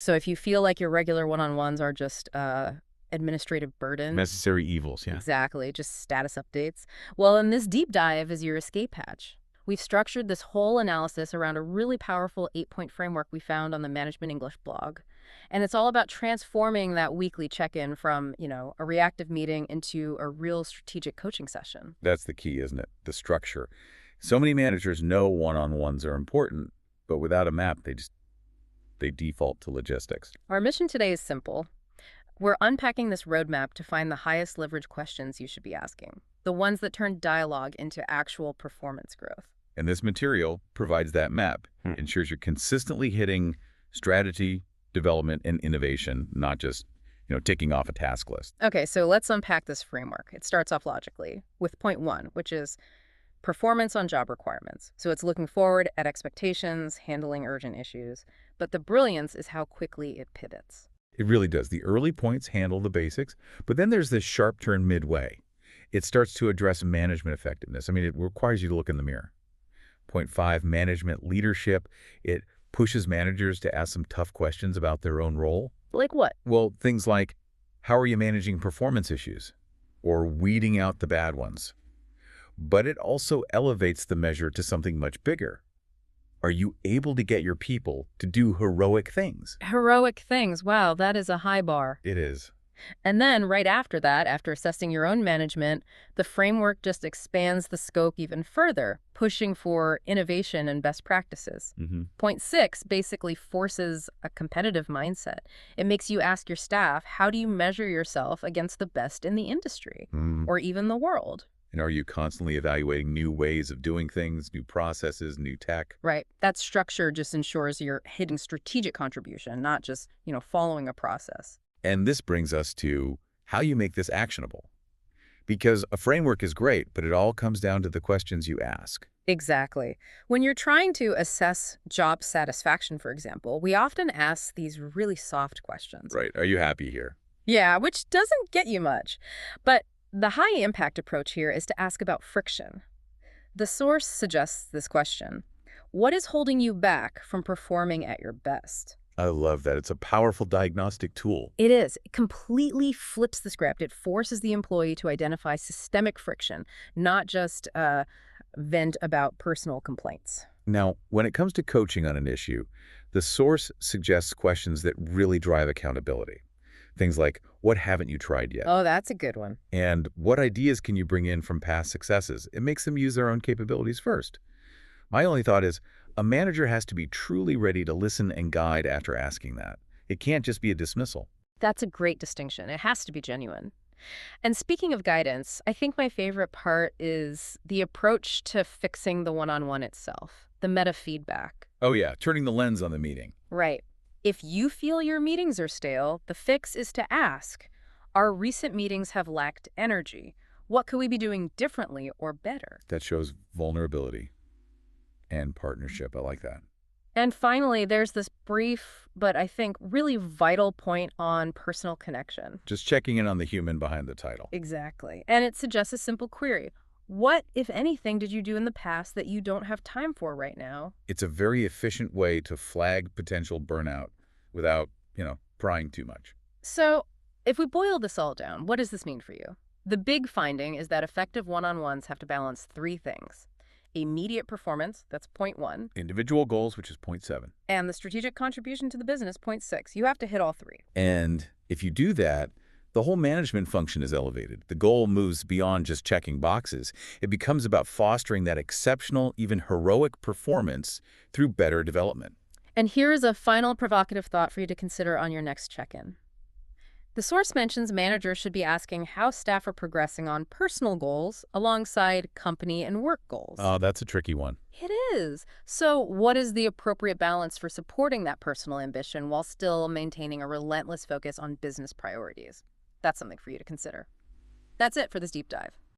So if you feel like your regular one-on-ones are just administrative burden, Necessary evils, yeah. exactly, just status updates, well, in this deep dive is your escape hatch. We've structured this whole analysis around a really powerful 8-point framework we found on the Management English blog. And it's all about transforming that weekly check-in from, a reactive meeting into a real strategic coaching session. That's the key, isn't it? The structure. So many managers know one-on-ones are important, but without a map, they default to logistics. Our mission today is simple. We're unpacking this roadmap to find the highest leverage questions you should be asking, the ones that turn dialogue into actual performance growth. And this material provides that map, ensures you're consistently hitting strategy, development, and innovation, not just, ticking off a task list. Okay, so let's unpack this framework. It starts off logically with point one, which is performance on job requirements. So it's looking forward at expectations, handling urgent issues. But the brilliance is how quickly it pivots. It really does. The early points handle the basics, but then there's this sharp turn midway. It starts to address management effectiveness. I mean, it requires you to look in the mirror. Point five, management leadership. It pushes managers to ask some tough questions about their own role. Like what? Well, things like, how are you managing performance issues? Or weeding out the bad ones? But it also elevates the measure to something much bigger. Are you able to get your people to do heroic things? Heroic things. Wow, that is a high bar. It is. And then right after that, after assessing your own management, the framework just expands the scope even further, pushing for innovation and best practices. Point six basically forces a competitive mindset. It makes you ask your staff, how do you measure yourself against the best in the industry or even the world? And are you constantly evaluating new ways of doing things, new processes, new tech? Right. That structure just ensures you're hitting strategic contribution, not just, following a process. And this brings us to how you make this actionable. Because a framework is great, but it all comes down to the questions you ask. Exactly. When you're trying to assess job satisfaction, for example, we often ask these really soft questions. Right. Are you happy here? Yeah, which doesn't get you much. But the high-impact approach here is to ask about friction. The source suggests this question: what is holding you back from performing at your best? I love that. It's a powerful diagnostic tool. It is. It completely flips the script. It forces the employee to identify systemic friction, not just vent about personal complaints. Now, when it comes to coaching on an issue, the source suggests questions that really drive accountability. Things like, what haven't you tried yet? Oh, that's a good one. And what ideas can you bring in from past successes? It makes them use their own capabilities first. My only thought is, a manager has to be truly ready to listen and guide after asking that. It can't just be a dismissal. That's a great distinction. It has to be genuine. And speaking of guidance, I think my favorite part is the approach to fixing the one-on-one itself, the meta feedback. Oh yeah, turning the lens on the meeting. Right. If you feel your meetings are stale, the fix is to ask, our recent meetings have lacked energy. What could we be doing differently or better? That shows vulnerability and partnership. I like that. And finally, there's this brief, but I think really vital point on personal connection. Just checking in on the human behind the title. Exactly. And it suggests a simple query. What, if anything, did you do in the past that you don't have time for right now? It's a very efficient way to flag potential burnout without, prying too much. So, if we boil this all down, what does this mean for you? The big finding is that effective one-on-ones have to balance three things: immediate performance, that's point one, Individual goals, which is point seven. and the strategic contribution to the business, point six. You have to hit all three. And if you do that, the whole management function is elevated. The goal moves beyond just checking boxes. It becomes about fostering that exceptional, even heroic performance through better development. And here is a final provocative thought for you to consider on your next check-in. The source mentions managers should be asking how staff are progressing on personal goals alongside company and work goals. Oh, that's a tricky one. It is. So what is the appropriate balance for supporting that personal ambition while still maintaining a relentless focus on business priorities? That's something for you to consider. That's it for this deep dive.